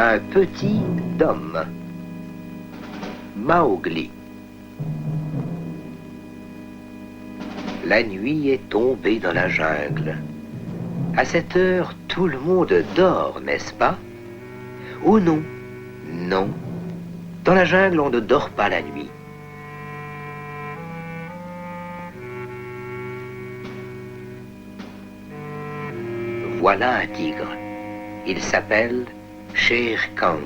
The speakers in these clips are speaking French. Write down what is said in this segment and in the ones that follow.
Un petit homme. Mowgli. La nuit est tombée dans la jungle. À cette heure, tout le monde dort, n'est-ce pas? Oh non, non. Dans la jungle, on ne dort pas la nuit. Voilà un tigre. Il s'appelle Shere Khan.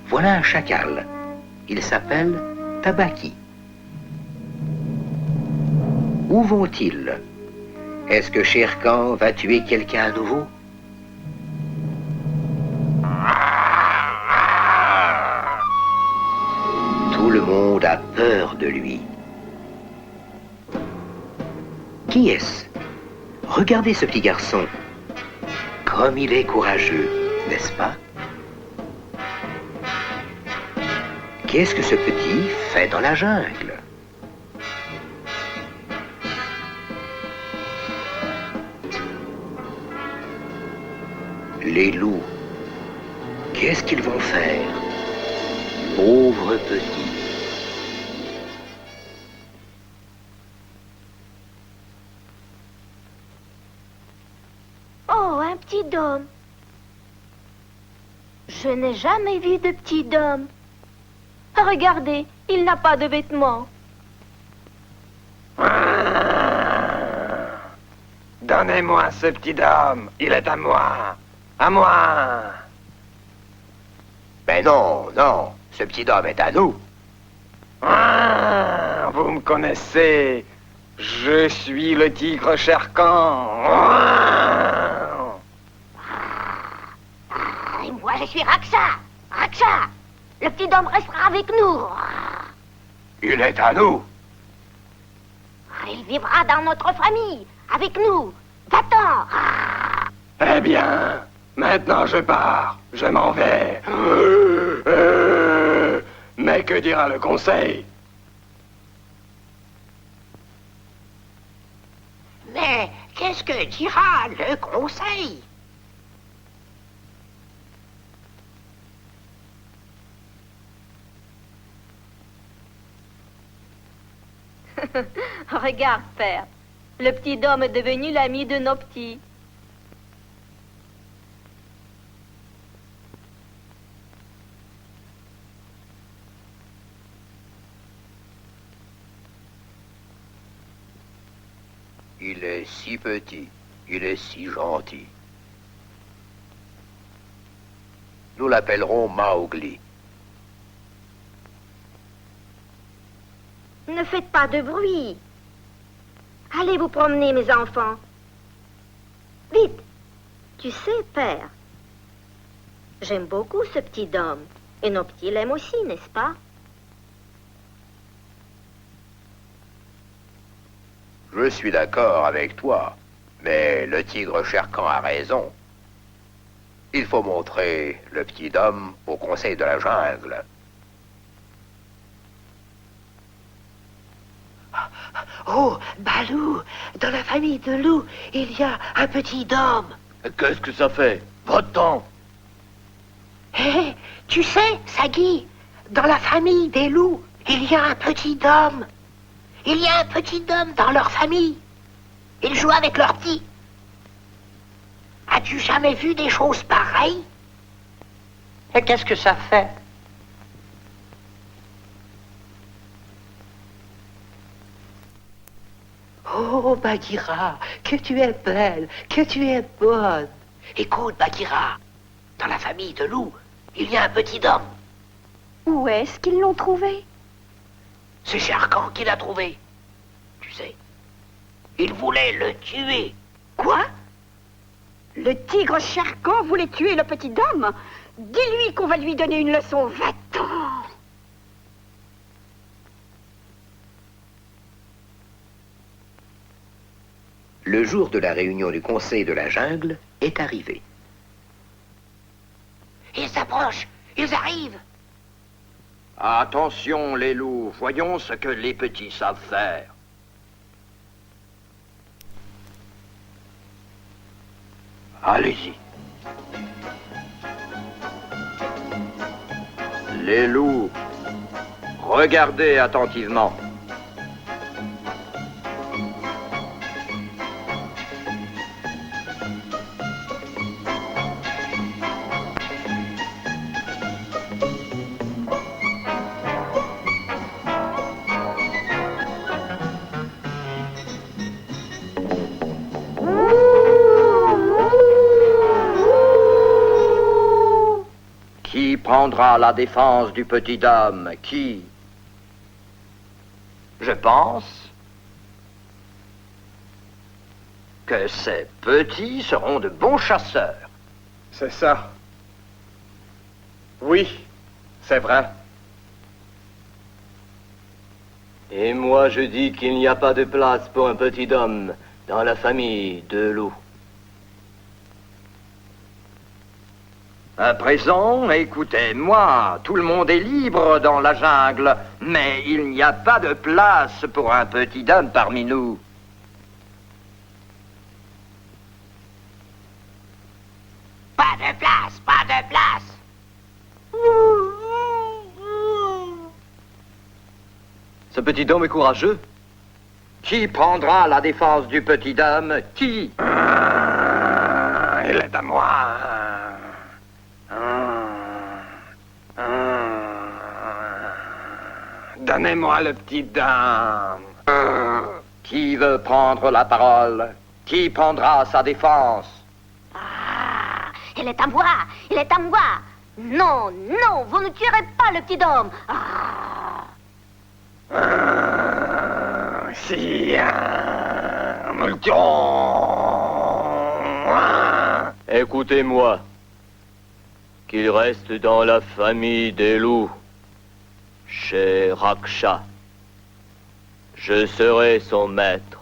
Voilà un chacal. Il s'appelle Tabaqui. Où vont-ils? Est-ce que Shere Khan va tuer quelqu'un à nouveau? Tout le monde a peur de lui. Qui est-ce? Regardez ce petit garçon. Comme il est courageux, n'est-ce pas? Qu'est-ce que ce petit fait dans la jungle? Les loups, qu'est-ce qu'ils vont faire? Pauvres petits. Oh, un petit dôme. Je n'ai jamais vu de petit dôme. Regardez, il n'a pas de vêtements. Donnez-moi ce petit dôme, il est à moi. À moi. Mais non, non, ce petit homme est à nous. Vous me connaissez. Je suis le tigre Shere Khan. Et moi, je suis Raksa. Raksa, le petit homme restera avec nous. Il est à nous. Il vivra dans notre famille, avec nous. Va-t'en. Eh bien, maintenant je pars. Je m'en vais. Mais que dira le conseil? Mais qu'est-ce que dira le conseil? Regarde, père. Le petit homme est devenu l'ami de nos petits. Il est si petit, il est si gentil. Nous l'appellerons Mowgli. Ne faites pas de bruit. Allez vous promener, mes enfants. Vite. Tu sais, père, j'aime beaucoup ce petit homme. Et nos petits l'aiment aussi, n'est-ce pas? Je suis d'accord avec toi, mais le tigre Shere Khan a raison. Il faut montrer le petit homme au conseil de la jungle. Oh, Balou, dans la famille de loups, il y a un petit homme. Qu'est-ce que ça fait? Va-t'en! Hé, tu sais, Sagui, dans la famille des loups, il y a un petit homme. Il y a un petit homme dans leur famille. Ils jouent avec leurs petits. As-tu jamais vu des choses pareilles? Et qu'est-ce que ça fait? Oh, Bagheera, que tu es belle, que tu es bonne. Écoute, Bagheera, dans la famille de loups, il y a un petit homme. Où est-ce qu'ils l'ont trouvé? C'est Shere Khan qui l'a trouvé. Tu sais, il voulait le tuer. Quoi? Le tigre Shere Khan voulait tuer le petit homme? Dis-lui qu'on va lui donner une leçon. Va-t'en! Le jour de la réunion du conseil de la jungle est arrivé. Ils s'approchent, ils arrivent. Attention, les loups, voyons ce que les petits savent faire. Allez-y. Les loups, regardez attentivement. Qui prendra la défense du petit homme? Qui? Je pense que ces petits seront de bons chasseurs. C'est ça. Oui, c'est vrai. Et moi, je dis qu'il n'y a pas de place pour un petit homme dans la famille de loup. À présent, écoutez-moi, tout le monde est libre dans la jungle, mais il n'y a pas de place pour un petit homme parmi nous. Pas de place, pas de place. Ce petit homme est courageux. Qui prendra la défense du petit homme? Qui? Il est à moi. Donnez-moi le petit dame. Qui veut prendre la parole? Qui prendra sa défense? Ah, il est à moi, il est à moi. Non, non, vous ne tuerez pas le petit homme. Ah. Si, nous le tuerons. Écoutez-moi. Qu'il reste dans la famille des loups, chez Raksha. Je serai son maître.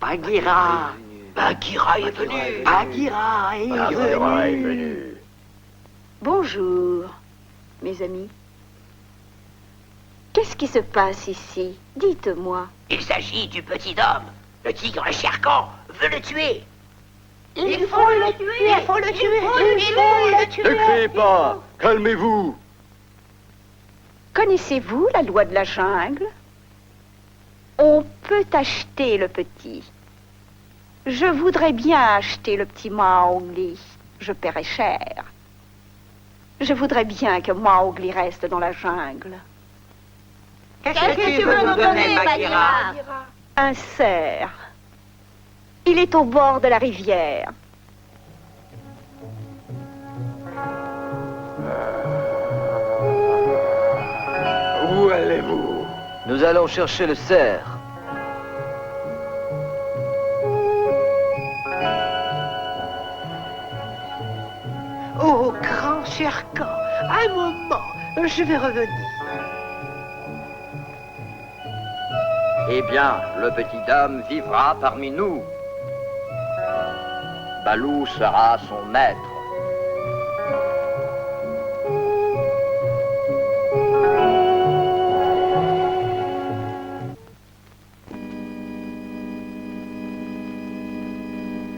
Bagheera. Bagheera est venu. Bagheera est venu. Bonjour, mes amis. Qu'est-ce qui se passe ici? Dites-moi. Il s'agit du petit homme. Le tigre Shere Khan veut le tuer. Il faut le tuer. Il faut le tuer. Il faut le tuer. Ne criez pas. Calmez-vous. Connaissez-vous la loi de la jungle? On peut acheter le petit. Je voudrais bien acheter le petit Mowgli. Je paierai cher. Je voudrais bien que Mowgli reste dans la jungle. Qu'est-ce que tu veux nous donner, Bagheera? Un cerf. Il est au bord de la rivière. Où allez-vous? Nous allons chercher le cerf. Oh, grand Shere Khan, un moment, je vais revenir. Eh bien, le petit homme vivra parmi nous. Balou sera son maître.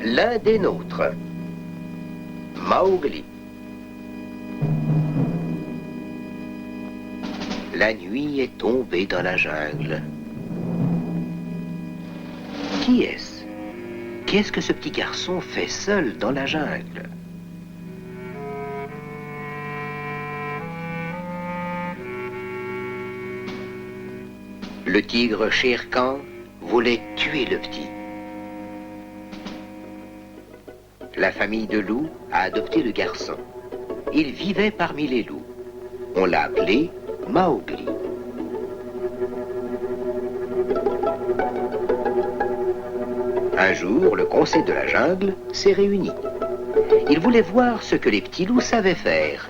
L'un des nôtres, Mowgli. La nuit est tombée dans la jungle. Qui est-ce? Qu'est-ce que ce petit garçon fait seul dans la jungle? Le tigre Shere Khan voulait tuer le petit. La famille de loups a adopté le garçon. Il vivait parmi les loups. On l'a appelé Mowgli. Un jour, le conseil de la jungle s'est réuni. Il voulait voir ce que les petits loups savaient faire.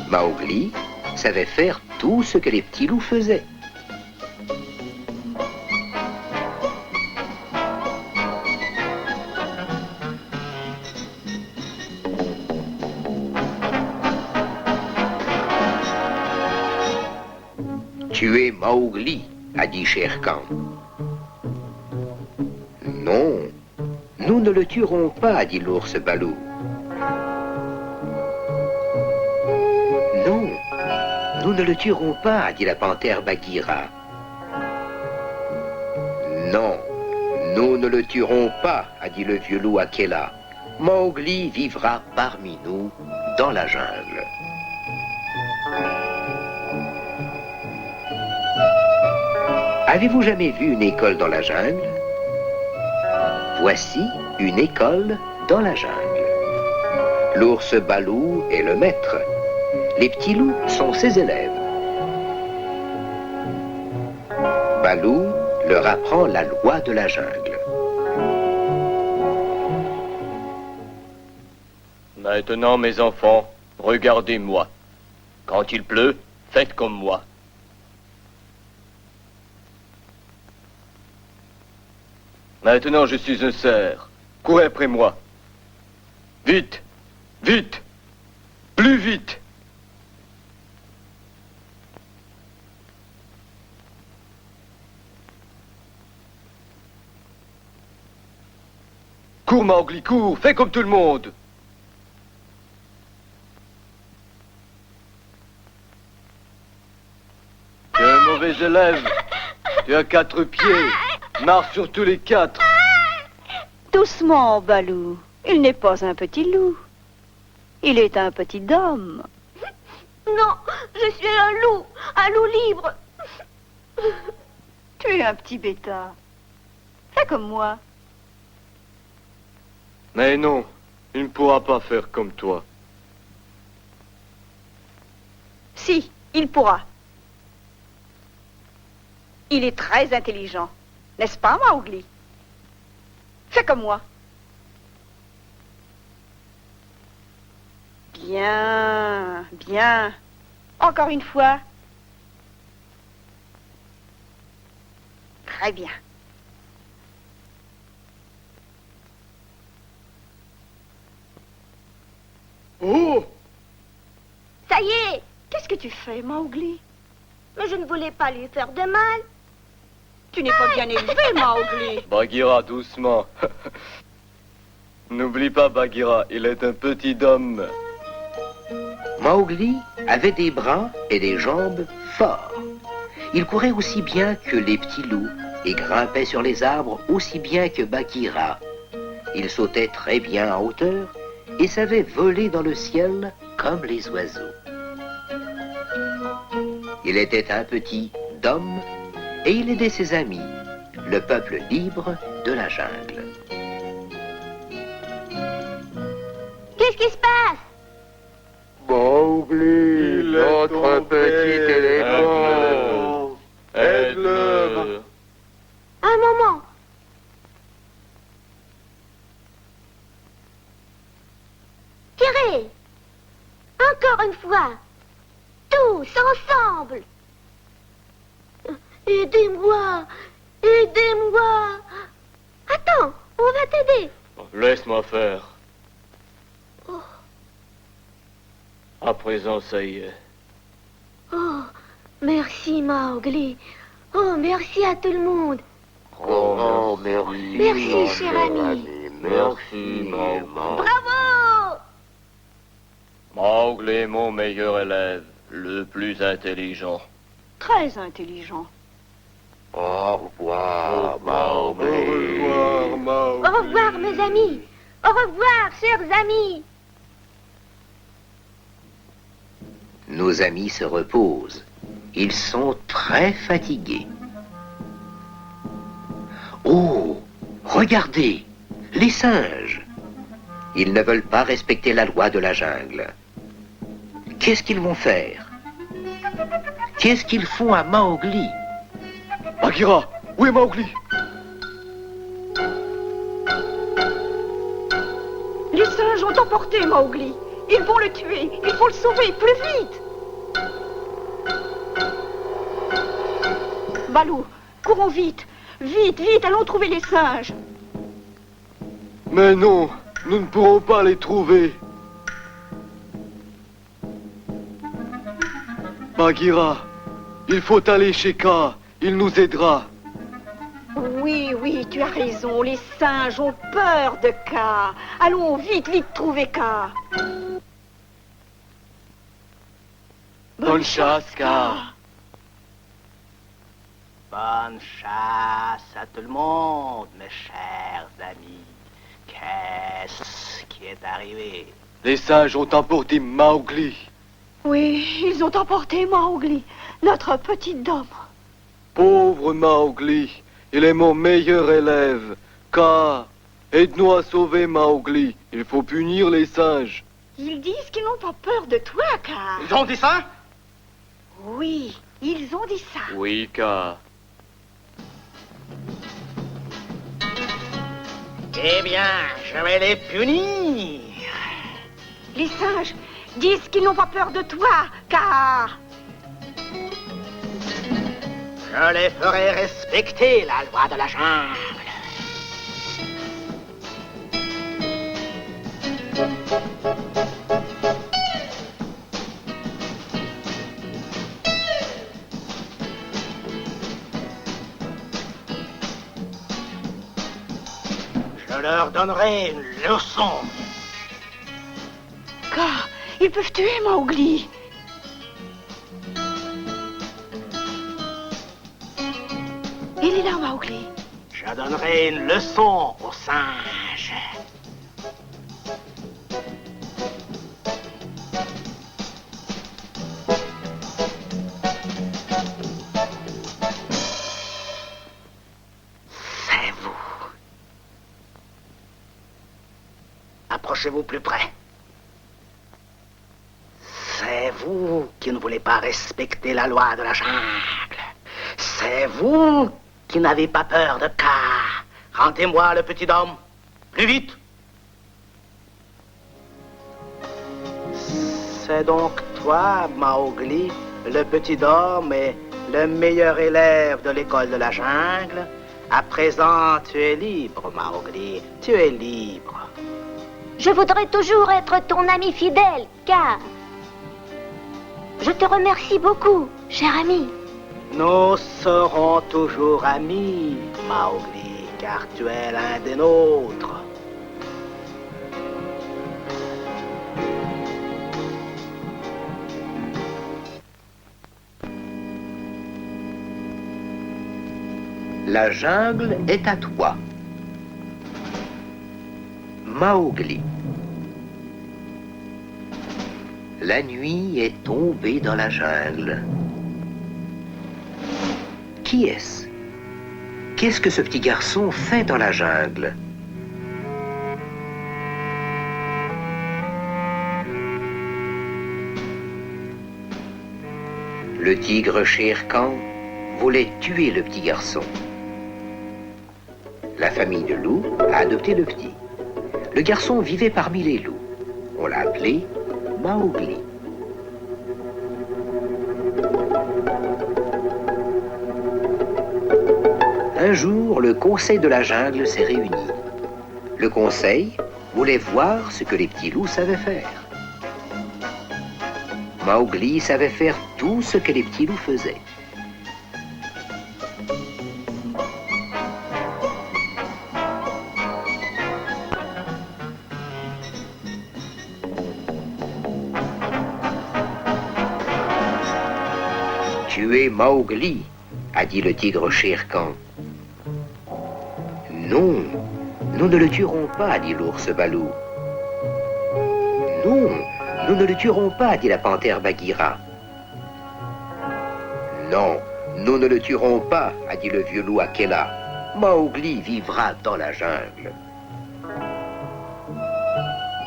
Mowgli savait faire tout ce que les petits loups faisaient. Tuer Mowgli, a dit Shere Khan. Non, nous Nous ne le tuerons pas, dit l'ours Balou. Non, nous ne le tuerons pas, dit la panthère Bagheera. Non, nous ne le tuerons pas, a dit le vieux loup Akela. Mowgli vivra parmi nous dans la jungle. Avez-vous jamais vu une école dans la jungle? Voici une école dans la jungle. L'ours Balou est le maître. Les petits loups sont ses élèves. Balou leur apprend la loi de la jungle. Maintenant, mes enfants, regardez-moi. Quand il pleut, faites comme moi. Maintenant, je suis un cerf. Courez après moi. Vite, vite, plus vite. Cours, Mowgli, cours, fais comme tout le monde. Tu es un mauvais élève. Tu as 4 pieds. Marche sur tous les 4. Doucement, Balou. Il n'est pas un petit loup. Il est un petit homme. Non, je suis un loup libre. Tu es un petit bêta. Fais comme moi. Mais non, il ne pourra pas faire comme toi. Si, il pourra. Il est très intelligent. N'est-ce pas, Mowgli? Fais comme moi. Bien, bien. Encore une fois. Très bien. Oh! Ça y est, Qu'est-ce que tu fais, Mowgli? mais je ne voulais pas lui faire de mal. Tu n'es pas bien élevé, Mowgli. Bagheera, doucement. N'oublie pas, Bagheera, il est un petit homme. Mowgli avait des bras et des jambes forts. Il courait aussi bien que les petits loups et grimpait sur les arbres aussi bien que Bagheera. Il sautait très bien en hauteur et savait voler dans le ciel comme les oiseaux. Il était un petit homme et il aidait ses amis, le peuple libre de la jungle. Qu'est-ce qui se passe? Mowgli, notre petit éléphant. Aide-le. Un moment. Tirez. Encore une fois. Tous ensemble. Aidez-moi. Aidez-moi. Attends, on va t'aider. Laisse-moi faire. Oh. À présent, ça y est. Oh, merci Mowgli. Oh, merci à tout le monde. Oh, merci. Merci, cher ami. Merci, Mowgli. Bravo! Mowgli est mon meilleur élève, le plus intelligent. Très intelligent. Au revoir, Mowgli. Au revoir, mes amis. Au revoir, chers amis. Nos amis se reposent. Ils sont très fatigués. Oh, regardez, les singes. Ils ne veulent pas respecter la loi de la jungle. Qu'est-ce qu'ils vont faire? Qu'est-ce qu'ils font à Mowgli? Bagheera, où est Mowgli? Les singes ont emporté Mowgli. Ils vont le tuer. Il faut le sauver. Plus vite. Balou, courons vite. Vite, vite, allons trouver les singes. Mais non, nous ne pourrons pas les trouver. Bagheera, il faut aller chez Kaa. Il nous aidera. Oui, oui, tu as raison. Les singes ont peur de K. Allons, vite, vite, trouver K. Bonne chasse, K. Bonne chasse à tout le monde, mes chers amis. Qu'est-ce qui est arrivé? Les singes ont emporté Mowgli. Oui, ils ont emporté Mowgli, notre petit homme. Pauvre Mowgli, il est mon meilleur élève. K, aide-nous à sauver Mowgli. Il faut punir les singes. Ils disent qu'ils n'ont pas peur de toi, K. Ils ont dit ça? Oui, ils ont dit ça. Oui, K. Eh bien, je vais les punir. Les singes disent qu'ils n'ont pas peur de toi, car... Je les ferai respecter la loi de la jungle. Je leur donnerai une leçon. Car ils peuvent tuer Mowgli. Il est là, Mowgli. Je donnerai une leçon aux singes. C'est vous. Approchez-vous plus près. C'est vous qui ne voulez pas respecter la loi de la jungle. C'est vous qui n'avez pas peur de K. Rendez-moi le petit homme. Plus vite. C'est donc toi, Mowgli, le petit homme et le meilleur élève de l'école de la jungle. À présent, tu es libre, Mowgli. Tu es libre. Je voudrais toujours être ton ami fidèle, car... Je te remercie beaucoup, cher ami. Nous serons toujours amis, Mowgli, car tu es l'un des nôtres. La jungle est à toi. Mowgli. La nuit est tombée dans la jungle. Qui est-ce? Qu'est-ce que ce petit garçon fait dans la jungle? Le tigre Shere Khan voulait tuer le petit garçon. La famille de loups a adopté le petit. Le garçon vivait parmi les loups. On l'a appelé Mowgli. Un jour, le conseil de la jungle s'est réuni. Le conseil voulait voir ce que les petits loups savaient faire. Mowgli savait faire tout ce que les petits loups faisaient. Tuer Mowgli, a dit le tigre Shere Khan. Non, nous ne le tuerons pas, dit l'ours Balou. Non, nous ne le tuerons pas, dit la panthère Bagheera. Non, nous ne le tuerons pas, a dit le vieux loup Akela. Mowgli vivra dans la jungle.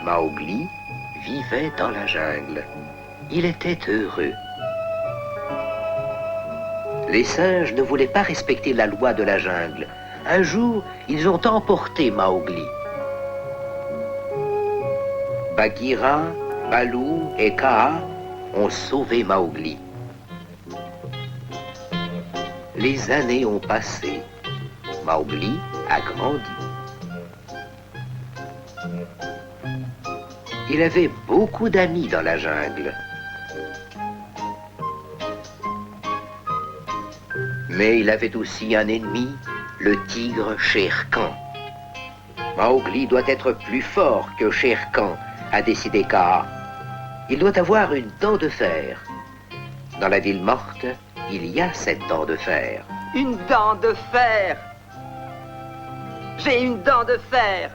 Mowgli vivait dans la jungle. Il était heureux. Les singes ne voulaient pas respecter la loi de la jungle. Un jour, ils ont emporté Mowgli. Bagheera, Balou et Kaa ont sauvé Mowgli. Les années ont passé. Mowgli a grandi. Il avait beaucoup d'amis dans la jungle. Mais il avait aussi un ennemi, le tigre Shere Khan. Mowgli doit être plus fort que Shere Khan, a décidé Kaa. Il doit avoir une dent de fer. Dans la ville morte, il y a cette dent de fer. Une dent de fer. J'ai une dent de fer.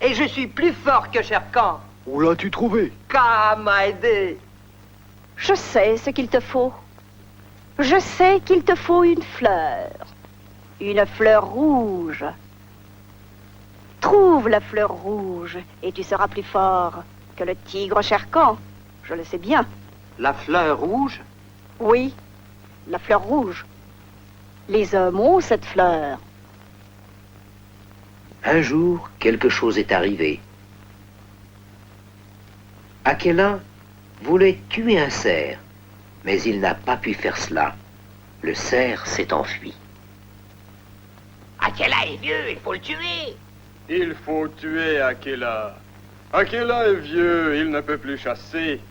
Et je suis plus fort que Shere Khan. Où l'as-tu trouvé? Kaa m'a aidé. Je sais ce qu'il te faut. Je sais qu'il te faut une fleur. Une fleur rouge. Trouve la fleur rouge et tu seras plus fort que le tigre Shere Khan. Je le sais bien. La fleur rouge? Oui, la fleur rouge. Les hommes ont cette fleur. Un jour, quelque chose est arrivé. Akela voulait tuer un cerf, mais il n'a pas pu faire cela. Le cerf s'est enfui. Akela est vieux, il faut le tuer. Il faut tuer Akela. Akela est vieux, il ne peut plus chasser.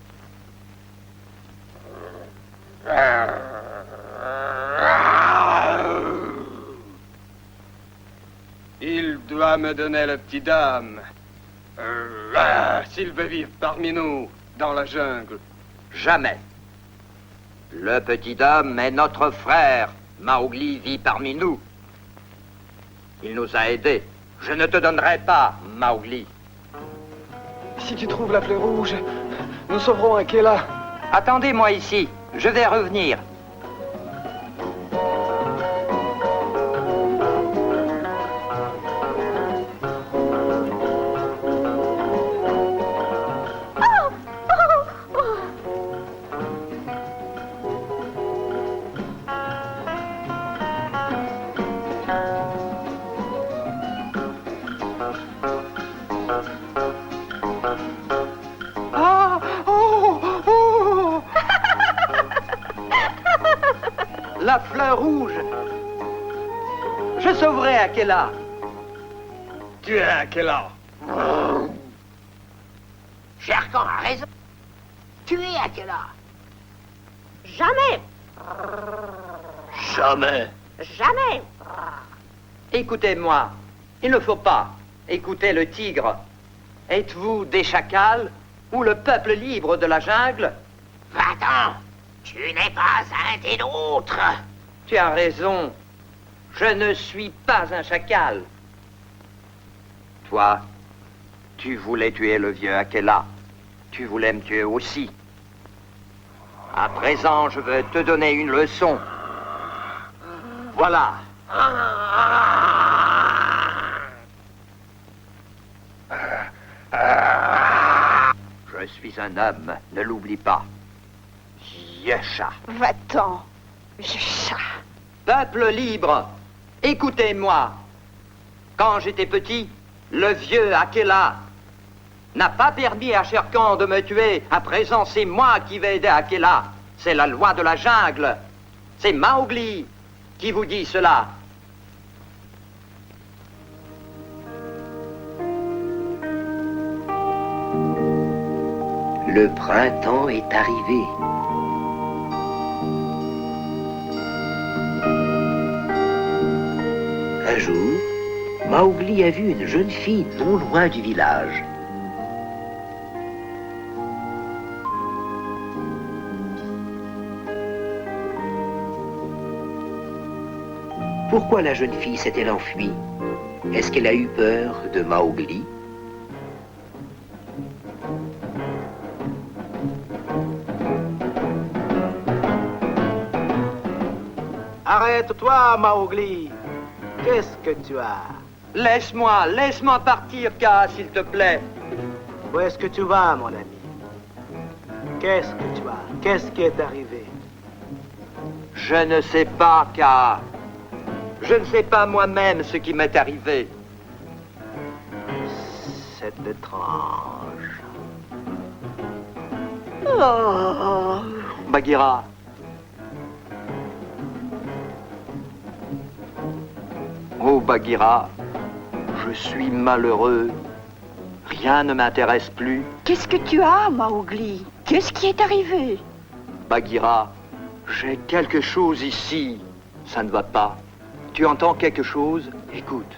Il doit me donner le petit dame. S'il veut vivre parmi nous, dans la jungle. Jamais. Le petit homme est notre frère. Mowgli vit parmi nous. Il nous a aidés. Je ne te donnerai pas, Mowgli. Si tu trouves la fleur rouge, nous sauverons Akela. Attendez-moi ici. Je vais revenir. La fleur rouge. Je sauverai Akela. Tu es Akela. Shere Khan a raison. Tuer Akela. Jamais, Jamais. jamais. Écoutez-moi. Il ne faut pas écouter le tigre. Êtes-vous des chacals ou le peuple libre de la jungle? Va-t'en. Tu n'es pas un des nôtres. Tu as raison. Je ne suis pas un chacal. Toi, tu voulais tuer le vieux Akela. Tu voulais me tuer aussi. À présent, je veux te donner une leçon. Voilà. Je suis un homme, ne l'oublie pas. Yesha. Va-t'en, chat. Peuple libre, écoutez-moi. Quand j'étais petit, le vieux Akela n'a pas permis à Shere Khan de me tuer. À présent, c'est moi qui vais aider Akela. C'est la loi de la jungle. C'est Mowgli qui vous dit cela. Le printemps est arrivé. Un jour, Mowgli a vu une jeune fille non loin du village. Pourquoi la jeune fille s'est-elle enfuie? Est-ce qu'elle a eu peur de Mowgli? Arrête-toi, Mowgli. Qu'est-ce que tu as? Laisse-moi partir, Kaa, s'il te plaît. Où est-ce que tu vas, mon ami? Qu'est-ce que tu as? Qu'est-ce qui est arrivé? Je ne sais pas, Kaa. Je ne sais pas moi-même ce qui m'est arrivé. C'est étrange. Oh, Bagheera. Oh, Bagheera, je suis malheureux. Rien ne m'intéresse plus. Qu'est-ce que tu as, Mowgli? Qu'est-ce qui est arrivé? Bagheera, j'ai quelque chose ici. Ça ne va pas. Tu entends quelque chose? Écoute.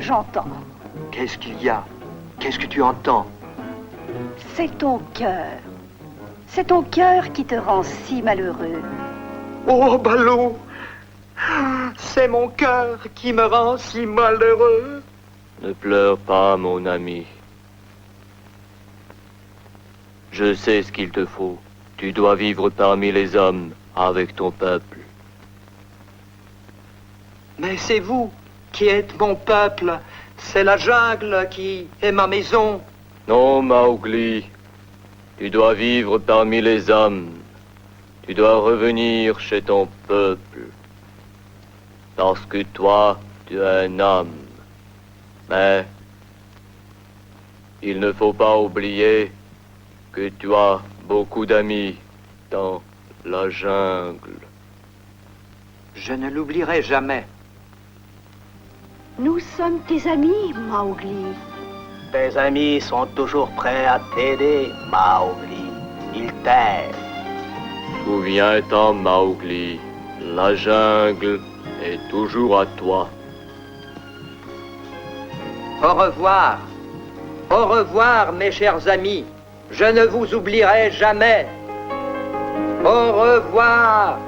J'entends. Qu'est-ce qu'il y a? Qu'est-ce que tu entends? C'est ton cœur. C'est ton cœur qui te rend si malheureux. Oh, ballot! C'est mon cœur qui me rend si malheureux. Ne pleure pas, mon ami. Je sais ce qu'il te faut. Tu dois vivre parmi les hommes, avec ton peuple. Mais c'est vous qui êtes mon peuple. C'est la jungle qui est ma maison. Non, Mowgli. Tu dois vivre parmi les hommes. Tu dois revenir chez ton peuple. Parce que toi, tu es un homme. Mais il ne faut pas oublier que tu as beaucoup d'amis dans la jungle. Je ne l'oublierai jamais. Nous sommes tes amis, Mowgli. Tes amis sont toujours prêts à t'aider, Mowgli. Ils t'aident. Souviens-toi, Mowgli, la jungle est toujours à toi. Au revoir. Au revoir, mes chers amis. Je ne vous oublierai jamais. Au revoir.